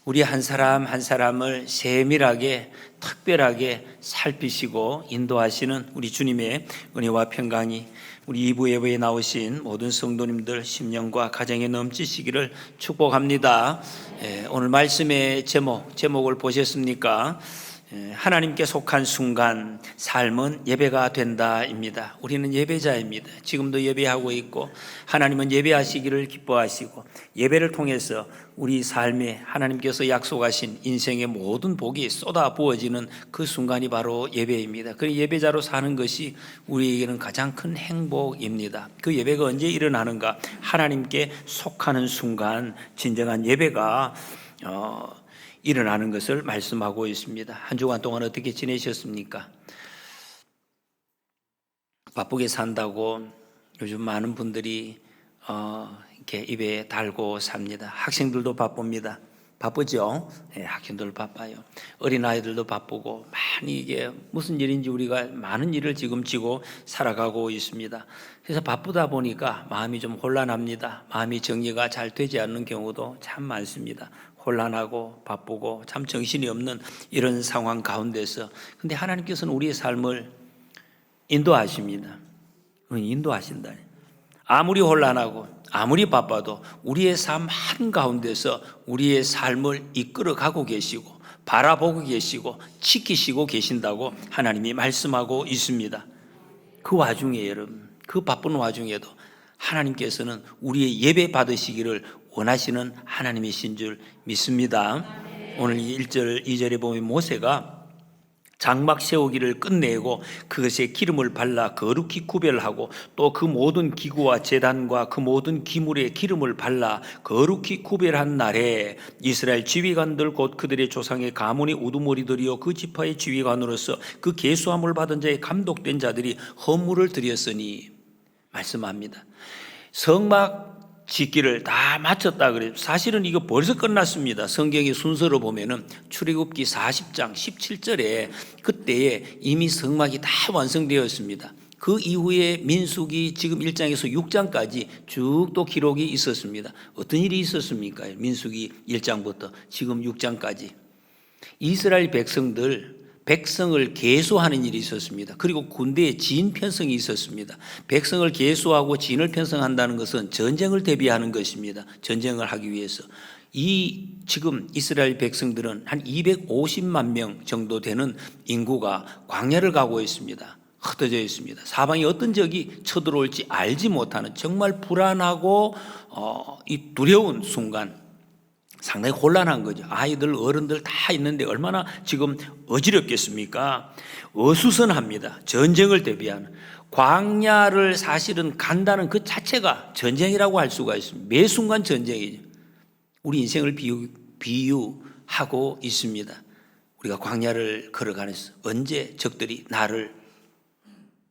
우리 한 사람 한 사람을 세밀하게 특별하게 살피시고 인도하시는 우리 주님의 은혜와 평강이 우리 2부 예배에 나오신 모든 성도님들 심령과 가정에 넘치시기를 축복합니다. 오늘 말씀의 제목을 보셨습니까? 하나님께 속한 순간 삶은 예배가 된다입니다. 우리는 예배자입니다. 지금도 예배하고 있고 하나님은 예배하시기를 기뻐하시고 예배를 통해서 우리 삶에 하나님께서 약속하신 인생의 모든 복이 쏟아 부어지는 그 순간이 바로 예배입니다. 그 예배자로 사는 것이 우리에게는 가장 큰 행복입니다. 그 예배가 언제 일어나는가? 하나님께 속하는 순간 진정한 예배가 일어나는 것을 말씀하고 있습니다. 한 주간 동안 어떻게 지내셨습니까? 바쁘게 산다고 요즘 많은 분들이 이렇게 입에 달고 삽니다. 학생들도 바쁩니다. 바쁘죠? 네, 학생들 바빠요. 어린아이들도 바쁘고 많이 이게 무슨 일인지 우리가 많은 일을 지금 지고 살아가고 있습니다. 그래서 바쁘다 보니까 마음이 좀 혼란합니다. 마음이 정리가 잘 되지 않는 경우도 참 많습니다. 혼란하고 바쁘고 참 정신이 없는 이런 상황 가운데서 근데 하나님께서는 우리의 삶을 인도하십니다. 인도하신다. 아무리 혼란하고 아무리 바빠도 우리의 삶 한가운데서 우리의 삶을 이끌어가고 계시고 바라보고 계시고 지키시고 계신다고 하나님이 말씀하고 있습니다. 그 와중에 여러분, 그 바쁜 와중에도 하나님께서는 우리의 예배 받으시기를 원하시는 하나님이신 줄 믿습니다. 오늘 1절, 2절에 보면 모세가 장막 세우기를 끝내고 그것에 기름을 발라 거룩히 구별하고 또 그 모든 기구와 제단과 그 모든 기물에 기름을 발라 거룩히 구별한 날에 이스라엘 지휘관들 곧 그들의 조상의 가문의 우두머리들이요 그 지파의 지휘관으로서 그 계수함을 받은 자에 감독된 자들이 헌물을 드렸으니 말씀합니다. 성막 짓기를 다 마쳤다 그래요. 사실은 이거 벌써 끝났습니다. 성경의 순서로 보면은 출애굽기 40장 17절에 그때에 이미 성막이 다 완성되었습니다. 그 이후에 민수기 지금 1장에서 6장까지 쭉 또 기록이 있었습니다. 어떤 일이 있었습니까? 민수기 1장부터 지금 6장까지 이스라엘 백성을 계수하는 일이 있었습니다. 그리고 군대에 진 편성이 있었습니다. 백성을 계수하고 진을 편성한다는 것은 전쟁을 대비하는 것입니다. 전쟁을 하기 위해서. 지금 이스라엘 백성들은 한 250만 명 정도 되는 인구가 광야를 가고 있습니다. 흩어져 있습니다. 사방에 어떤 적이 쳐들어올지 알지 못하는 정말 불안하고 이 두려운 순간 상당히 혼란한 거죠. 아이들, 어른들 다 있는데 얼마나 지금 어지럽겠습니까? 어수선합니다. 전쟁을 대비하는. 광야를 사실은 간다는 그 자체가 전쟁이라고 할 수가 있습니다. 매 순간 전쟁이죠. 우리 인생을 비유하고 있습니다. 우리가 광야를 걸어가면서 언제 적들이 나를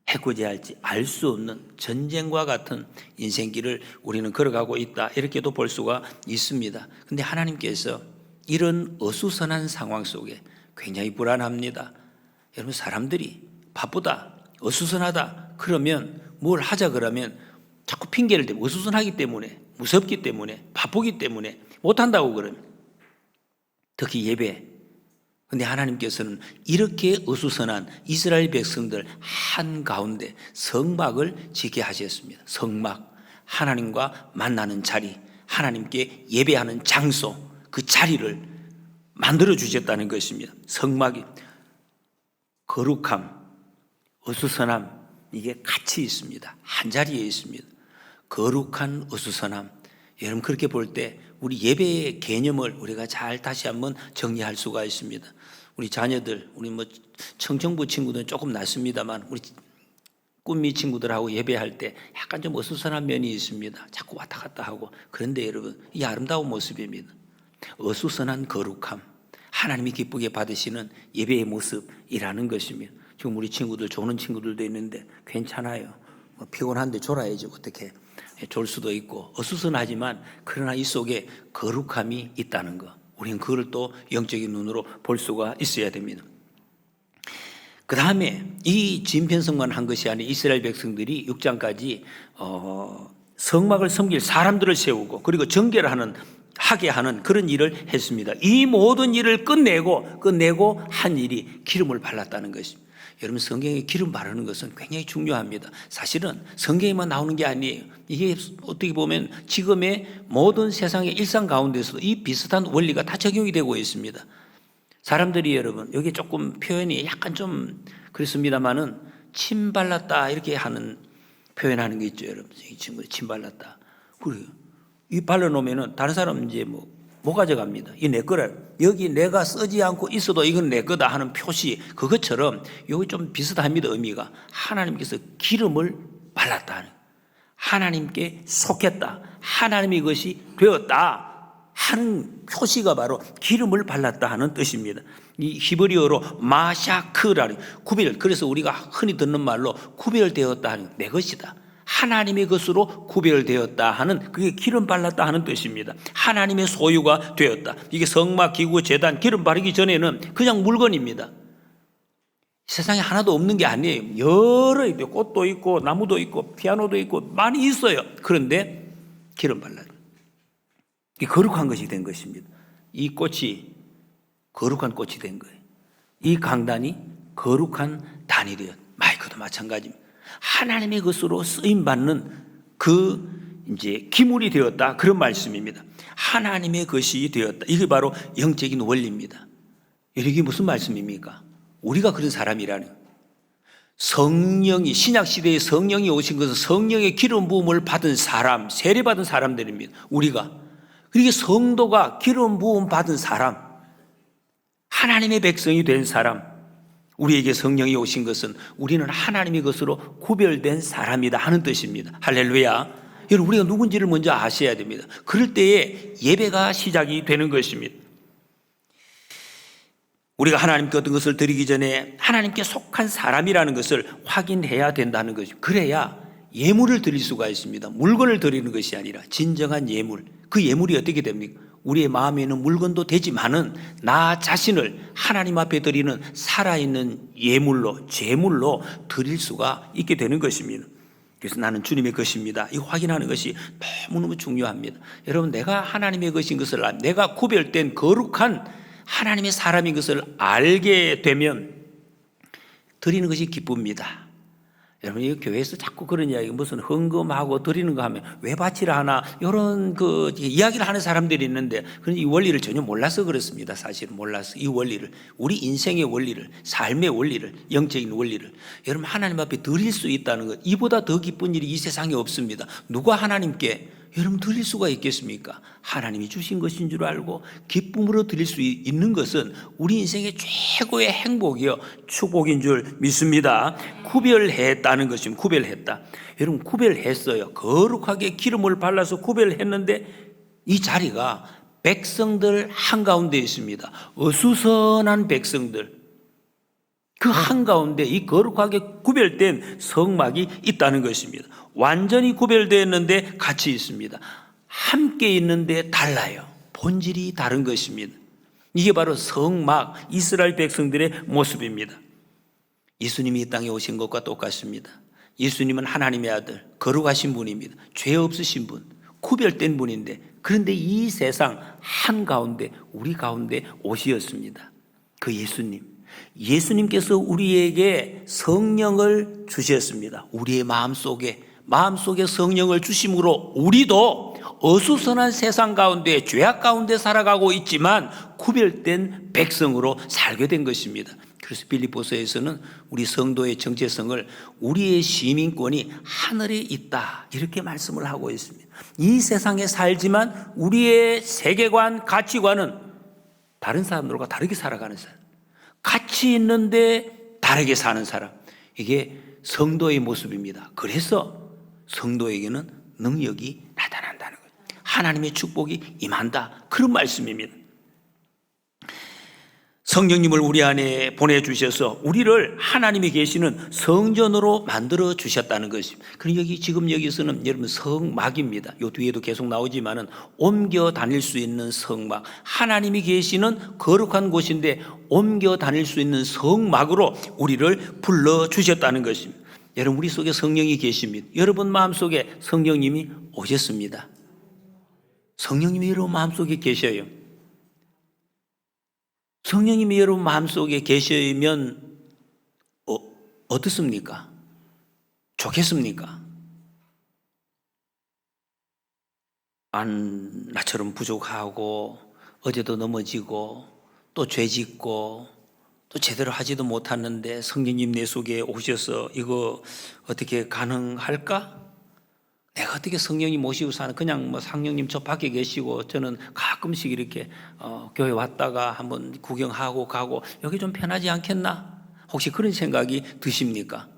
해코지할지 알 수 없는 전쟁과 같은 인생길을 우리는 걸어가고 있다. 이렇게도 볼 수가 있습니다. 그런데 하나님께서 이런 어수선한 상황 속에 굉장히 불안합니다. 여러분 사람들이 바쁘다, 어수선하다 그러면 뭘 하자 그러면 자꾸 핑계를 대고 어수선하기 때문에 무섭기 때문에 바쁘기 때문에 못한다고 그러면 특히 예배 그런데 하나님께서는 이렇게 어수선한 이스라엘 백성들 한가운데 성막을 짓게 하셨습니다. 성막, 하나님과 만나는 자리, 하나님께 예배하는 장소, 그 자리를 만들어 주셨다는 것입니다. 성막이 거룩함, 어수선함 이게 같이 있습니다. 한 자리에 있습니다. 거룩한 어수선함. 여러분 그렇게 볼 때 우리 예배의 개념을 우리가 잘 다시 한번 정리할 수가 있습니다. 우리 자녀들, 우리 청청부 친구들은 조금 낫습니다만 우리 꿈미 친구들하고 예배할 때 약간 좀 어수선한 면이 있습니다. 자꾸 왔다 갔다 하고 그런데 여러분 이 아름다운 모습입니다. 어수선한 거룩함, 하나님이 기쁘게 받으시는 예배의 모습이라는 것입니다. 지금 우리 친구들 조는 친구들도 있는데 괜찮아요. 피곤한데 졸아야지 어떻게 졸 수도 있고 어수선하지만 그러나 이 속에 거룩함이 있다는 것 우리는 그걸 또 영적인 눈으로 볼 수가 있어야 됩니다. 그 다음에 이 진편성만 한 것이 아니라 이스라엘 백성들이 6장까지 성막을 섬길 사람들을 세우고 그리고 정결을 하는 하게 하는 그런 일을 했습니다. 이 모든 일을 끝내고 한 일이 기름을 발랐다는 것입니다. 여러분, 성경에 기름 바르는 것은 굉장히 중요합니다. 사실은 성경에만 나오는 게 아니에요. 이게 어떻게 보면 지금의 모든 세상의 일상 가운데서도 이 비슷한 원리가 다 적용이 되고 있습니다. 사람들이 여러분, 여기 조금 표현이 약간 좀 그렇습니다만은 침 발랐다 이렇게 하는 표현하는 게 있죠. 여러분, 이 친구 침 발랐다. 그래요. 이 발라놓으면은 다른 사람은 이제 못 가져갑니다. 이 내 거라. 여기 내가 쓰지 않고 있어도 이건 내 거다 하는 표시, 그것처럼 여기 좀 비슷합니다. 의미가 하나님께서 기름을 발랐다 하는, 하나님께 속했다, 하나님의 것이 되었다 하는 표시가 바로 기름을 발랐다 하는 뜻입니다. 이 히브리어로 마샤크라는 구별, 그래서 우리가 흔히 듣는 말로 구별되었다 하는, 내 것이다, 하나님의 것으로 구별되었다 하는, 그게 기름 발랐다 하는 뜻입니다. 하나님의 소유가 되었다. 이게 성막, 기구, 제단, 기름 바르기 전에는 그냥 물건입니다. 세상에 하나도 없는 게 아니에요. 여러 있고, 꽃도 있고 나무도 있고 피아노도 있고 많이 있어요. 그런데 기름 발랐다. 거룩한 것이 된 것입니다. 이 꽃이 거룩한 꽃이 된 거예요. 이 강단이 거룩한 단이 되었다. 마이크도 마찬가지입니다. 하나님의 것으로 쓰임 받는 그 이제 기물이 되었다, 그런 말씀입니다. 하나님의 것이 되었다. 이게 바로 영적인 원리입니다. 이게 무슨 말씀입니까? 우리가 그런 사람이라는, 성령이, 신약 시대에 성령이 오신 것은 성령의 기름 부음을 받은 사람, 세례 받은 사람들입니다. 우리가. 그러니까 성도가 기름 부음 받은 사람, 하나님의 백성이 된 사람, 우리에게 성령이 오신 것은 우리는 하나님의 것으로 구별된 사람이다 하는 뜻입니다. 할렐루야. 여러분, 우리가 누군지를 먼저 아셔야 됩니다. 그럴 때에 예배가 시작이 되는 것입니다. 우리가 하나님께 어떤 것을 드리기 전에 하나님께 속한 사람이라는 것을 확인해야 된다는 것입니다. 그래야 예물을 드릴 수가 있습니다. 물건을 드리는 것이 아니라 진정한 예물. 그 예물이 어떻게 됩니까? 우리의 마음에 있는 물건도 되지만은 나 자신을 하나님 앞에 드리는 살아있는 예물로, 제물로 드릴 수가 있게 되는 것입니다. 그래서 나는 주님의 것입니다. 이 확인하는 것이 너무너무 중요합니다. 여러분, 내가 하나님의 것인 것을, 내가 구별된 거룩한 하나님의 사람인 것을 알게 되면 드리는 것이 기쁩니다. 여러분, 이 교회에서 자꾸 그런 이야기, 무슨 헌금하고 드리는 거 하면 왜 바치라 하나, 이런 그 이야기를 하는 사람들이 있는데, 그런 이 원리를 전혀 몰라서 그렇습니다. 사실은 몰라서 이 원리를, 우리 인생의 원리를, 삶의 원리를, 영적인 원리를 여러분 하나님 앞에 드릴 수 있다는 것, 이보다 더 기쁜 일이 이 세상에 없습니다. 누가 하나님께 여러분 드릴 수가 있겠습니까? 하나님이 주신 것인 줄 알고 기쁨으로 드릴 수 있는 것은 우리 인생의 최고의 행복이요, 축복인 줄 믿습니다. 구별했다는 것입니다. 구별했다. 여러분, 구별했어요. 거룩하게 기름을 발라서 구별했는데 이 자리가 백성들 한가운데 있습니다. 어수선한 백성들, 그 한가운데 이 거룩하게 구별된 성막이 있다는 것입니다. 완전히 구별되었는데 같이 있습니다. 함께 있는데 달라요. 본질이 다른 것입니다. 이게 바로 성막, 이스라엘 백성들의 모습입니다. 예수님이 이 땅에 오신 것과 똑같습니다. 예수님은 하나님의 아들, 거룩하신 분입니다. 죄 없으신 분, 구별된 분인데, 그런데 이 세상 한가운데, 우리 가운데 오시었습니다. 그 예수님께서 우리에게 성령을 주셨습니다. 우리의 마음속에 성령을 주심으로 우리도 어수선한 세상 가운데, 죄악 가운데 살아가고 있지만 구별된 백성으로 살게 된 것입니다. 그래서 빌립보서에서는 우리 성도의 정체성을 우리의 시민권이 하늘에 있다, 이렇게 말씀을 하고 있습니다. 이 세상에 살지만 우리의 세계관, 가치관은 다른 사람들과 다르게 살아가는 사람, 가치 있는데 다르게 사는 사람, 이게 성도의 모습입니다. 그래서 성도에게는 능력이 나타난다는 거예요. 하나님의 축복이 임한다, 그런 말씀입니다. 성령님을 우리 안에 보내주셔서 우리를 하나님이 계시는 성전으로 만들어 주셨다는 것입니다. 그럼 지금 여기서는 여러분 성막입니다. 요 뒤에도 계속 나오지만은 옮겨 다닐 수 있는 성막, 하나님이 계시는 거룩한 곳인데 옮겨 다닐 수 있는 성막으로 우리를 불러 주셨다는 것입니다. 여러분, 우리 속에 성령이 계십니다. 여러분 마음속에 성령님이 오셨습니다. 성령님이 여러분 마음속에 계셔요. 성령님이 여러분 마음속에 계시면 어떻습니까? 좋겠습니까? 나처럼 부족하고 어제도 넘어지고 또 죄짓고 또 제대로 하지도 못하는데 성령님 내 속에 오셔서 이거 어떻게 가능할까? 내가 어떻게 성령님 모시고 사는, 그냥 뭐 성령님 저 밖에 계시고 저는 가끔씩 이렇게 교회 왔다가 한번 구경하고 가고 여기 좀 편하지 않겠나? 혹시 그런 생각이 드십니까?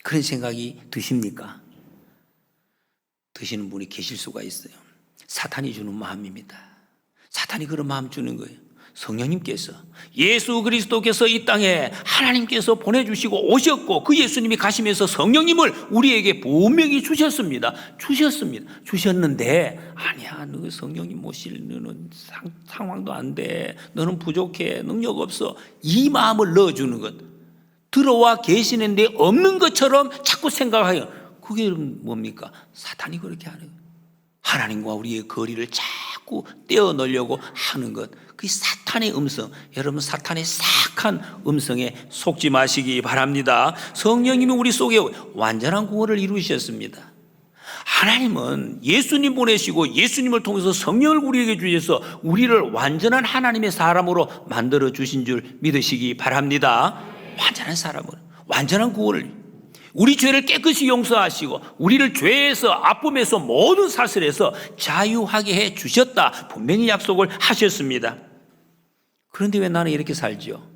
그런 생각이 드십니까? 드시는 분이 계실 수가 있어요. 사탄이 주는 마음입니다. 사탄이 그런 마음 주는 거예요. 성령님께서, 예수 그리스도께서 이 땅에 하나님께서 보내주시고 오셨고 그 예수님이 가시면서 성령님을 우리에게 분명히 주셨는데 아니야, 너 성령님 모실 너는 상황도 안 돼, 너는 부족해, 능력 없어, 이 마음을 넣어주는 것. 들어와 계시는데 없는 것처럼 자꾸 생각해요. 그게 뭡니까? 사탄이 그렇게 하는 거예요. 하나님과 우리의 거리를 자꾸 떼어놓으려고 하는 것, 그게 사탄의 음성. 여러분, 사탄의 사악한 음성에 속지 마시기 바랍니다. 성령님이 우리 속에 완전한 구원을 이루셨습니다. 하나님은 예수님 보내시고 예수님을 통해서 성령을 우리에게 주셔서 우리를 완전한 하나님의 사람으로 만들어 주신 줄 믿으시기 바랍니다. 완전한 사람으로, 완전한 구원을, 우리 죄를 깨끗이 용서하시고 우리를 죄에서, 아픔에서, 모든 사슬에서 자유하게 해 주셨다, 분명히 약속을 하셨습니다. 그런데 왜 나는 이렇게 살지요?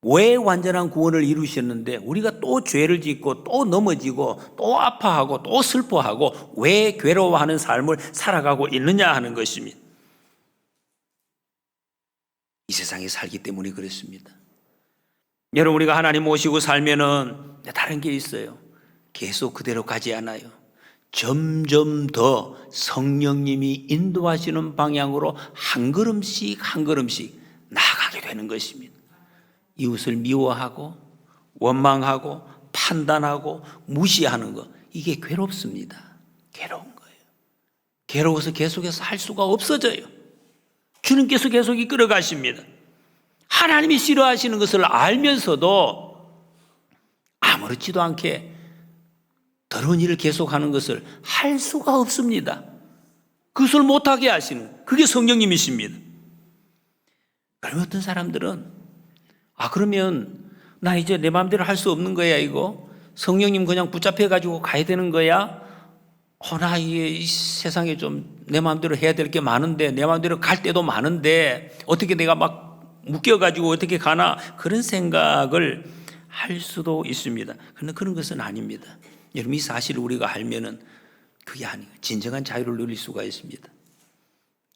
왜 완전한 구원을 이루셨는데 우리가 또 죄를 짓고 또 넘어지고 또 아파하고 또 슬퍼하고 왜 괴로워하는 삶을 살아가고 있느냐 하는 것입니다. 이 세상에 살기 때문에 그렇습니다. 여러분, 우리가 하나님 모시고 살면은 다른 게 있어요. 계속 그대로 가지 않아요. 점점 더 성령님이 인도하시는 방향으로 한 걸음씩 한 걸음씩 나아가게 되는 것입니다. 이웃을 미워하고 원망하고 판단하고 무시하는 것, 이게 괴롭습니다. 괴로운 거예요. 괴로워서 계속해서 할 수가 없어져요. 주님께서 계속 이끌어 가십니다. 하나님이 싫어하시는 것을 알면서도 아무렇지도 않게 더러운 일을 계속하는 것을 할 수가 없습니다. 그것을 못하게 하시는, 그게 성령님이십니다. 그럼 어떤 사람들은 그러면 나 이제 내 마음대로 할 수 없는 거야, 이거 성령님 그냥 붙잡혀가지고 가야 되는 거야? 나 이 세상에 좀 내 마음대로 해야 될 게 많은데, 내 마음대로 갈 때도 많은데 어떻게 내가 막 묶여가지고 어떻게 가나, 그런 생각을 할 수도 있습니다. 그런데 그런 것은 아닙니다. 여러분, 이 사실을 우리가 알면은 그게 아니에요. 진정한 자유를 누릴 수가 있습니다.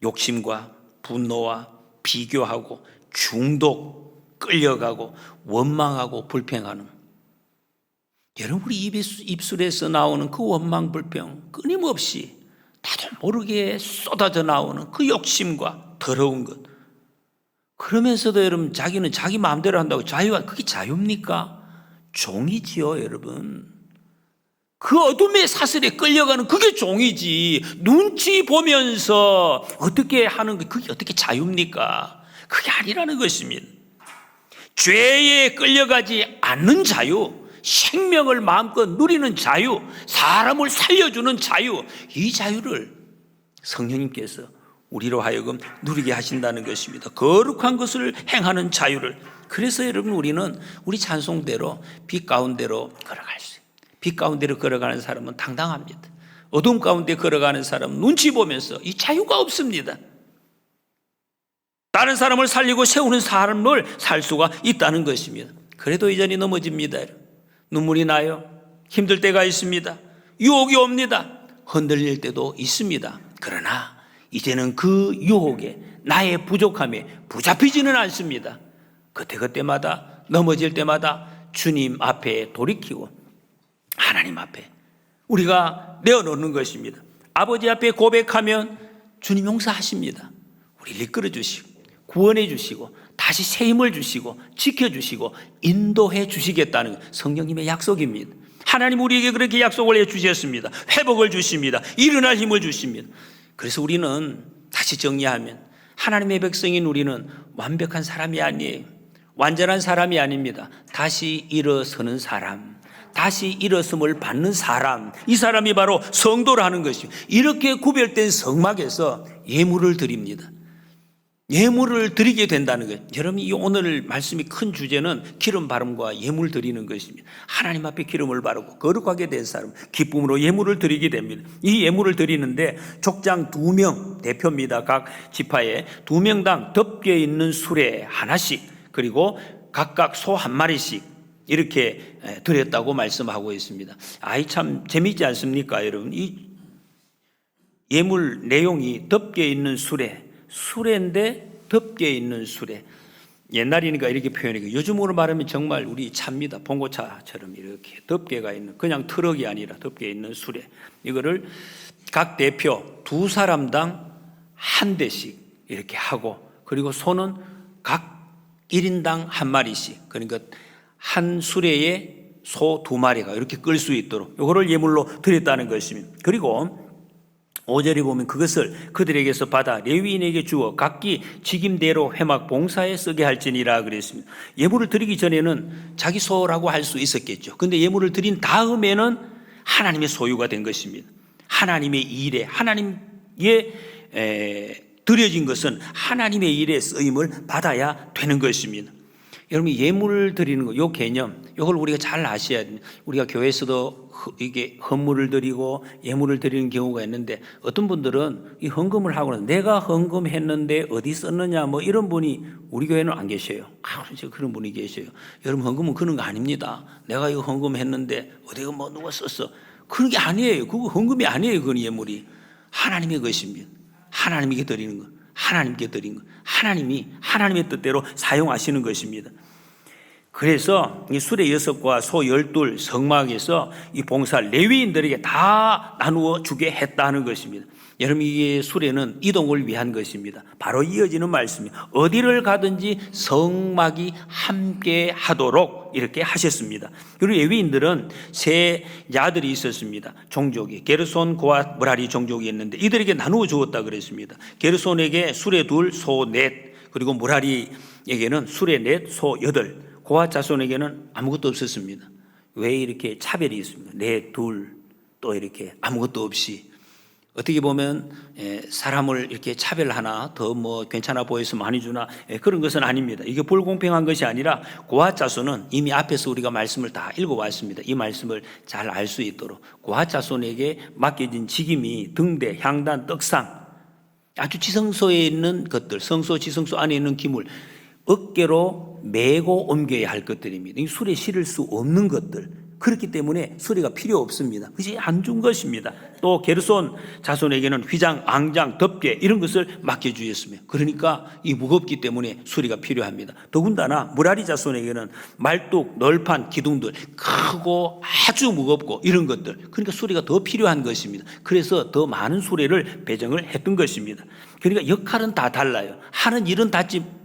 욕심과 분노와 비교하고 중독, 끌려가고 원망하고 불평하는, 여러분, 우리 입술에서 나오는 그 원망, 불평, 끊임없이 나도 모르게 쏟아져 나오는 그 욕심과 더러운 것, 그러면서도 여러분 자기는 자기 마음대로 한다고 자유가, 그게 자유입니까? 종이지요, 여러분. 그 어둠의 사슬에 끌려가는 그게 종이지. 눈치 보면서 어떻게 하는 거, 그게 어떻게 자유입니까? 그게 아니라는 것입니다. 죄에 끌려가지 않는 자유, 생명을 마음껏 누리는 자유, 사람을 살려주는 자유, 이 자유를 성령님께서 우리로 하여금 누리게 하신다는 것입니다. 거룩한 것을 행하는 자유를. 그래서 여러분, 우리는 우리 찬송대로 빛 가운데로 걸어갈 수 있어요. 빛 가운데로 걸어가는 사람은 당당합니다. 어둠 가운데 걸어가는 사람은 눈치 보면서 이 자유가 없습니다. 다른 사람을 살리고 세우는 삶을 살 수가 있다는 것입니다. 그래도 여전히 넘어집니다. 눈물이 나요. 힘들 때가 있습니다. 유혹이 옵니다. 흔들릴 때도 있습니다. 그러나 이제는 그 유혹에, 나의 부족함에 붙잡히지는 않습니다. 그때마다, 넘어질 때마다 주님 앞에 돌이키고 하나님 앞에 우리가 내어놓는 것입니다. 아버지 앞에 고백하면 주님 용서하십니다. 우리를 이끌어 주시고 구원해 주시고 다시 새 힘을 주시고 지켜주시고 인도해 주시겠다는 성령님의 약속입니다. 하나님 우리에게 그렇게 약속을 해주셨습니다. 회복을 주십니다. 일어날 힘을 주십니다. 그래서 우리는 다시 정리하면 하나님의 백성인 우리는 완벽한 사람이 아니에요. 완전한 사람이 아닙니다. 다시 일어서는 사람, 다시 일어섬을 받는 사람, 이 사람이 바로 성도라는 것이요. 이렇게 구별된 성막에서 예물을 드립니다. 예물을 드리게 된다는 거예요. 여러분, 이 오늘 말씀이 큰 주제는 기름 바름과 예물 드리는 것입니다. 하나님 앞에 기름을 바르고 거룩하게 된 사람, 기쁨으로 예물을 드리게 됩니다. 이 예물을 드리는데 족장 2명 대표입니다. 각 지파에 2명당 덮개 있는 수레 하나씩, 그리고 각각 소 한 마리씩 이렇게 드렸다고 말씀하고 있습니다. 아이, 참 재미있지 않습니까, 여러분? 이 예물 내용이 덮개 있는 수레인데 덮개 있는 수레. 옛날이니까 이렇게 표현이고, 요즘으로 말하면 정말 우리 차입니다. 봉고차처럼 이렇게 덮개가 있는, 그냥 트럭이 아니라 덮개 있는 수레. 이거를 각 대표 2사람당 한 대씩 이렇게 하고, 그리고 소는 각 1인당 한 마리씩, 그러니까 한 수레에 소 2마리가 이렇게 끌 수 있도록 이거를 예물로 드렸다는 것입니다. 그리고 5절에 보면 그것을 그들에게서 받아 레위인에게 주어 각기 직임대로 회막 봉사에 쓰게 할지니라 그랬습니다. 예물을 드리기 전에는 자기 소라고 할 수 있었겠죠. 근데 예물을 드린 다음에는 하나님의 소유가 된 것입니다. 하나님의 일에, 하나님의 드려진 것은 하나님의 일에 쓰임을 받아야 되는 것입니다. 여러분, 예물을 드리는 거, 요 개념, 이걸 우리가 잘 아셔야 됩니다. 우리가 교회에서도 이게 헌물을 드리고 예물을 드리는 경우가 있는데, 어떤 분들은 이 헌금을 하고는 내가 헌금했는데 어디 썼느냐, 뭐 이런 분이 우리 교회는 안 계셔요. 그런 분이 계셔요. 여러분, 헌금은 그런 거 아닙니다. 내가 이거 헌금했는데 어디가 뭐 누가 썼어. 그런 게 아니에요. 그거 헌금이 아니에요. 그건 예물이 하나님의 것입니다. 하나님께 드리는 것, 하나님께 드린 것, 하나님이 하나님의 뜻대로 사용하시는 것입니다. 그래서 이 수레 6과 소 12 성막에서 이 봉사 레위인들에게 다 나누어 주게 했다는 것입니다. 여러분, 이 수레는 이동을 위한 것입니다. 바로 이어지는 말씀입니다. 어디를 가든지 성막이 함께 하도록 이렇게 하셨습니다. 그리고 레위인들은 세 야들이 있었습니다. 종족이 게르손, 고앗, 므라리 종족이 있는데 이들에게 나누어 주었다 그랬습니다. 게르손에게 수레 2, 소 4, 그리고 므라리에게는 수레 4, 소 8, 고앗 자손에게는 아무것도 없었습니다. 왜 이렇게 차별이 있습니까? 4, 2, 또 이렇게 아무것도 없이. 어떻게 보면 사람을 이렇게 차별하나, 더 뭐 괜찮아 보여서 많이 주나, 그런 것은 아닙니다. 이게 불공평한 것이 아니라 고앗 자손은 이미 앞에서 우리가 말씀을 다 읽어왔습니다. 이 말씀을 잘 알 수 있도록 고앗 자손에게 맡겨진 직임이 등대, 향단, 떡상, 아주 지성소에 있는 것들, 성소, 지성소 안에 있는 기물, 어깨로 메고 옮겨야 할 것들입니다. 이 수레에 실을 수 없는 것들, 그렇기 때문에 수레가 필요 없습니다. 그것이 안 준 것입니다. 또 게르손 자손에게는 휘장, 앙장, 덮개 이런 것을 맡겨주셨습니다. 그러니까 이 무겁기 때문에 수레가 필요합니다. 더군다나 므라리 자손에게는 말뚝, 널판, 기둥들 크고 아주 무겁고 이런 것들, 그러니까 수레가 더 필요한 것입니다. 그래서 더 많은 수레를 배정을 했던 것입니다. 그러니까 역할은 다 달라요. 하는 일은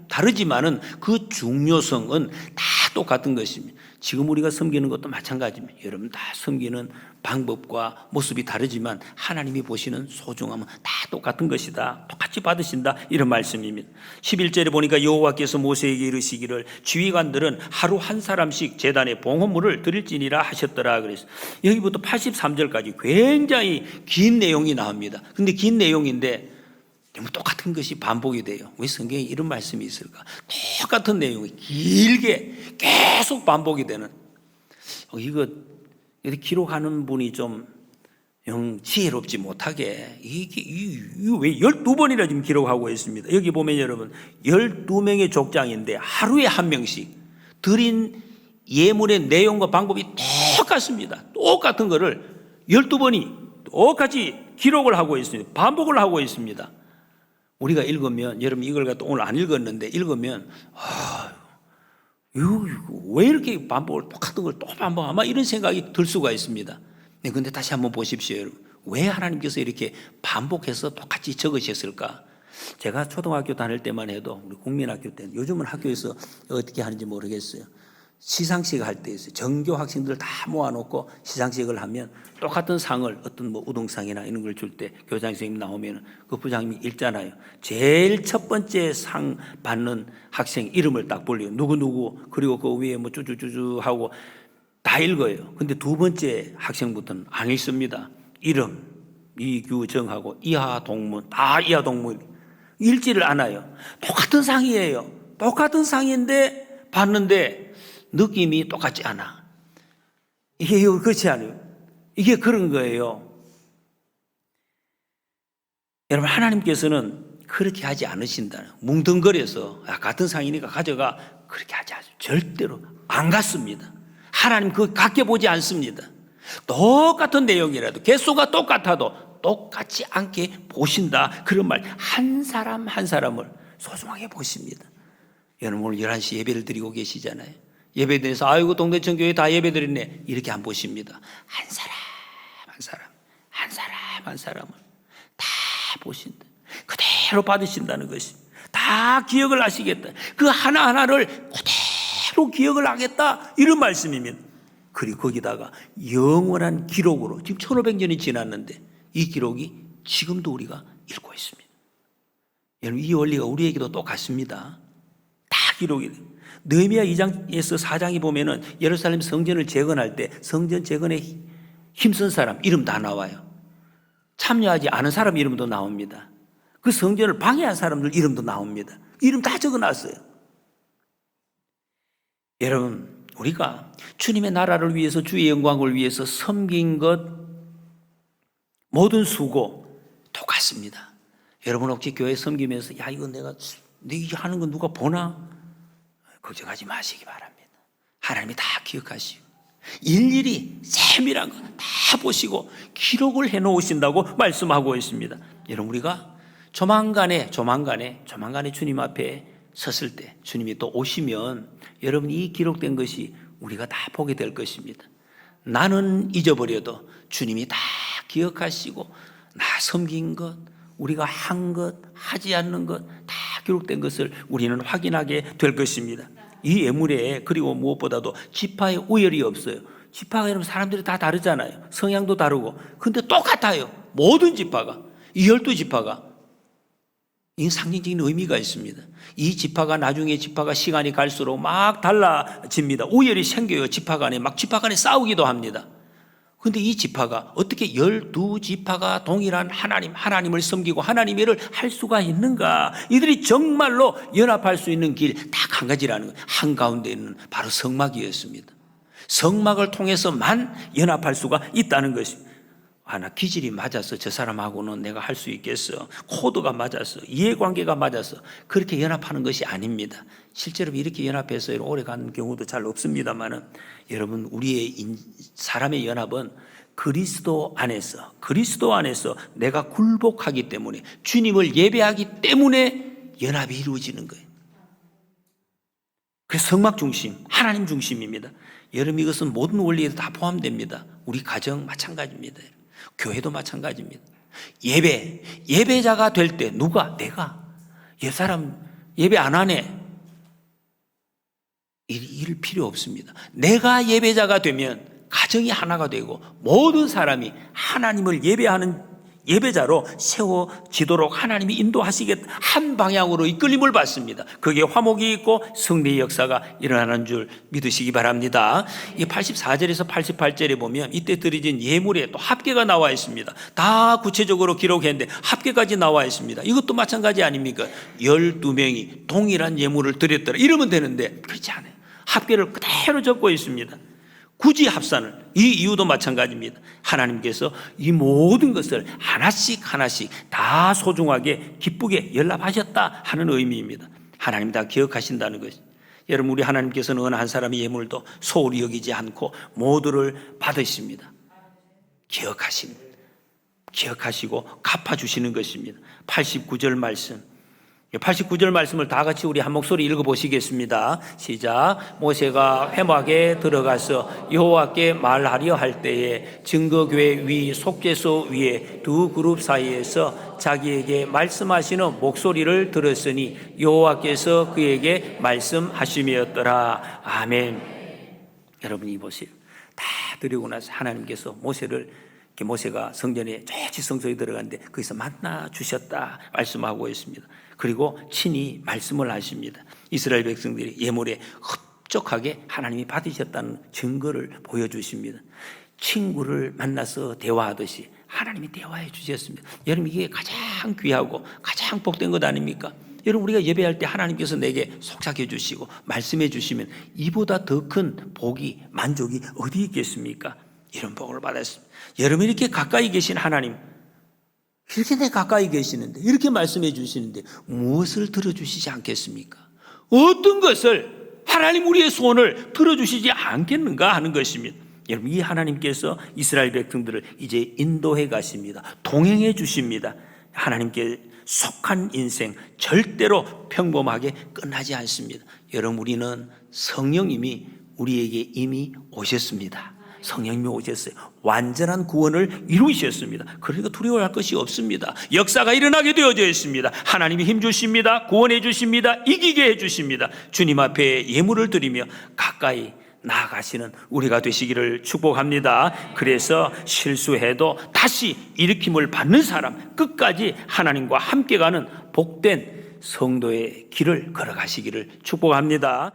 다르지만은 그 중요성은 다 똑같은 것입니다. 지금 우리가 섬기는 것도 마찬가지입니다. 여러분, 다 섬기는 방법과 모습이 다르지만 하나님이 보시는 소중함은 다 똑같은 것이다. 똑같이 받으신다. 이런 말씀입니다. 11절에 보니까 여호와께서 모세에게 이르시기를 지휘관들은 하루 한 사람씩 제단에 봉헌물을 드릴지니라 하셨더라. 그래서 여기부터 83절까지 굉장히 긴 내용이 나옵니다. 근데 긴 내용인데 너무 똑같은 것이 반복이 돼요. 왜 성경에 이런 말씀이 있을까? 똑같은 내용이 길게 계속 반복이 되는, 이거 기록하는 분이 좀 지혜롭지 못하게 이게 왜 12번이나 지금 기록하고 있습니다. 여기 보면 여러분 12명의 족장인데 하루에 한 명씩 드린 예물의 내용과 방법이 똑같습니다. 똑같은 거를 12번이 똑같이 기록을 하고 있습니다. 반복을 하고 있습니다. 우리가 읽으면, 여러분 이걸 갖다 오늘 안 읽었는데 읽으면 왜 이렇게 반복을, 똑같은 걸 또 반복하나, 아마 이런 생각이 들 수가 있습니다. 그런데 다시 한번 보십시오, 여러분. 왜 하나님께서 이렇게 반복해서 똑같이 적으셨을까? 제가 초등학교 다닐 때만 해도, 우리 국민학교 때, 요즘은 학교에서 어떻게 하는지 모르겠어요. 시상식 할 때 있어요. 전교 학생들 다 모아놓고 시상식을 하면 똑같은 상을 어떤 뭐 우등상이나 이런 걸 줄 때 교장 선생님 나오면 그 부장님이 읽잖아요. 제일 첫 번째 상 받는 학생 이름을 딱 불려요. 누구누구, 그리고 그 위에 뭐 쭈쭈쭈쭈 하고 다 읽어요. 근데 두 번째 학생부터는 안 읽습니다. 이름, 이규정하고 이하동문, 다 이하동문 읽지를 않아요. 똑같은 상이에요. 똑같은 상인데 봤는데 느낌이 똑같지 않아. 이게 그렇지 않아요. 이게 그런 거예요. 여러분, 하나님께서는 그렇게 하지 않으신다. 뭉텅거려서 같은 상이니까 가져가, 그렇게 하지 않습니다. 절대로 안 같습니다. 하나님 그거 같게 보지 않습니다. 똑같은 내용이라도 개수가 똑같아도 똑같지 않게 보신다. 그런 말, 한 사람 한 사람을 소중하게 보십니다. 여러분, 오늘 11시 예배를 드리고 계시잖아요. 예배 드려서 아이고 동대천 교회 다 예배 드렸네, 이렇게 안 보십니다. 한 사람 한 사람, 한 사람 한 사람을 다 보신다. 그대로 받으신다는 것입니다. 다 기억을 하시겠다. 그 하나하나를 그대로 기억을 하겠다, 이런 말씀입니다. 그리고 거기다가 영원한 기록으로, 지금 1500년이 지났는데 이 기록이 지금도 우리가 읽고 있습니다. 여러분, 이 원리가 우리에게도 똑같습니다. 다 기록이 돼요. 느헤미야 2장에서 4장에 보면은 예루살렘 성전을 재건할 때 성전 재건에 힘쓴 사람 이름 다 나와요. 참여하지 않은 사람 이름도 나옵니다. 그 성전을 방해한 사람들 이름도 나옵니다. 이름 다 적어놨어요. 여러분, 우리가 주님의 나라를 위해서, 주의 영광을 위해서 섬긴 것, 모든 수고 똑같습니다. 여러분, 혹시 교회 섬기면서 야, 이거 내가 하는 거 누가 보나? 걱정하지 마시기 바랍니다. 하나님이 다 기억하시고 일일이 세밀한 거 다 보시고 기록을 해놓으신다고 말씀하고 있습니다. 여러분, 우리가 조만간에 주님 앞에 섰을 때, 주님이 또 오시면 여러분, 이 기록된 것이 우리가 다 보게 될 것입니다. 나는 잊어버려도 주님이 다 기억하시고 나 섬긴 것, 우리가 한 것, 하지 않는 것 다 기록된 것을 우리는 확인하게 될 것입니다. 이 예물에, 그리고 무엇보다도 지파에 우열이 없어요. 지파가 여러분 사람들이 다 다르잖아요. 성향도 다르고. 근데 똑같아요. 모든 지파가, 이 12지파가 이 상징적인 의미가 있습니다. 이 지파가 나중에 지파가 시간이 갈수록 막 달라집니다. 우열이 생겨요. 지파 간에 막 지파 간에 싸우기도 합니다. 그런데 이 지파가 어떻게 12지파가 동일한 하나님을 섬기고 하나님의 일을 할 수가 있는가? 이들이 정말로 연합할 수 있는 길 딱 한 가지라는 거예요. 한가운데 있는 바로 성막이었습니다. 성막을 통해서만 연합할 수가 있다는 것입니다. 나 기질이 맞아서 저 사람하고는 내가 할 수 있겠어, 코드가 맞아서, 이해관계가 맞아서 그렇게 연합하는 것이 아닙니다. 실제로 이렇게 연합해서 오래 가는 경우도 잘 없습니다만은, 여러분, 우리의 사람의 연합은 그리스도 안에서 내가 굴복하기 때문에, 주님을 예배하기 때문에 연합이 이루어지는 거예요. 그래서 성막 중심, 하나님 중심입니다. 여러분, 이것은 모든 원리에 다 포함됩니다. 우리 가정 마찬가지입니다. 교회도 마찬가지입니다. 예배자가 될 때 내가 옛사람 예배 안 하네, 이럴 필요 없습니다. 내가 예배자가 되면 가정이 하나가 되고 모든 사람이 하나님을 예배하는 예배자로 세워지도록 하나님이 인도하시겠다, 한 방향으로 이끌림을 받습니다. 그게 화목이 있고 승리의 역사가 일어나는 줄 믿으시기 바랍니다. 이 84절에서 88절에 보면 이때 드려진 예물에 또 합계가 나와 있습니다. 다 구체적으로 기록했는데 합계까지 나와 있습니다. 이것도 마찬가지 아닙니까? 12명이 동일한 예물을 드렸더라 이러면 되는데 그렇지 않아요. 합계를 그대로 적고 있습니다. 굳이 합산을, 이 이유도 마찬가지입니다. 하나님께서 이 모든 것을 하나씩 다 소중하게 기쁘게 연락하셨다 하는 의미입니다. 하나님 다 기억하신다는 것이. 여러분, 우리 하나님께서는 어느 한 사람의 예물도 소홀히 여기지 않고 모두를 받으십니다. 기억하시고 갚아주시는 것입니다. 89절 말씀, 89절 말씀을 다 같이 우리 한 목소리 읽어보시겠습니다. 시작. 모세가 회막에 들어가서 여호와께 말하려 할 때에 증거궤 위 속죄소 위에 두 그룹 사이에서 자기에게 말씀하시는 목소리를 들었으니 여호와께서 그에게 말씀하심이었더라. 아멘. 여러분이 보세요. 다 드리고 나서 하나님께서 모세가 성전에 최지성소에 들어갔는데 거기서 만나 주셨다 말씀하고 있습니다. 그리고 친히 말씀을 하십니다. 이스라엘 백성들이 예물에 흡족하게 하나님이 받으셨다는 증거를 보여주십니다. 친구를 만나서 대화하듯이 하나님이 대화해 주셨습니다. 여러분, 이게 가장 귀하고 가장 복된 것 아닙니까? 여러분, 우리가 예배할 때 하나님께서 내게 속삭여 주시고 말씀해 주시면 이보다 더 큰 복이, 만족이 어디 있겠습니까? 이런 복을 받았습니다. 여러분, 이렇게 가까이 계신 하나님, 이렇게 내 가까이 계시는데, 이렇게 말씀해 주시는데 무엇을 들어주시지 않겠습니까? 어떤 것을, 하나님 우리의 소원을 들어주시지 않겠는가 하는 것입니다. 여러분, 이 하나님께서 이스라엘 백성들을 이제 인도해 가십니다. 동행해 주십니다. 하나님께 속한 인생 절대로 평범하게 끝나지 않습니다. 여러분, 우리는 성령님이 우리에게 이미 오셨습니다. 성령님이 오셨어요. 완전한 구원을 이루셨습니다. 그러니까 두려워할 것이 없습니다. 역사가 일어나게 되어져 있습니다. 하나님이 힘 주십니다. 구원해 주십니다. 이기게 해 주십니다. 주님 앞에 예물을 드리며 가까이 나아가시는 우리가 되시기를 축복합니다. 그래서 실수해도 다시 일으킴을 받는 사람, 끝까지 하나님과 함께 가는 복된 성도의 길을 걸어가시기를 축복합니다.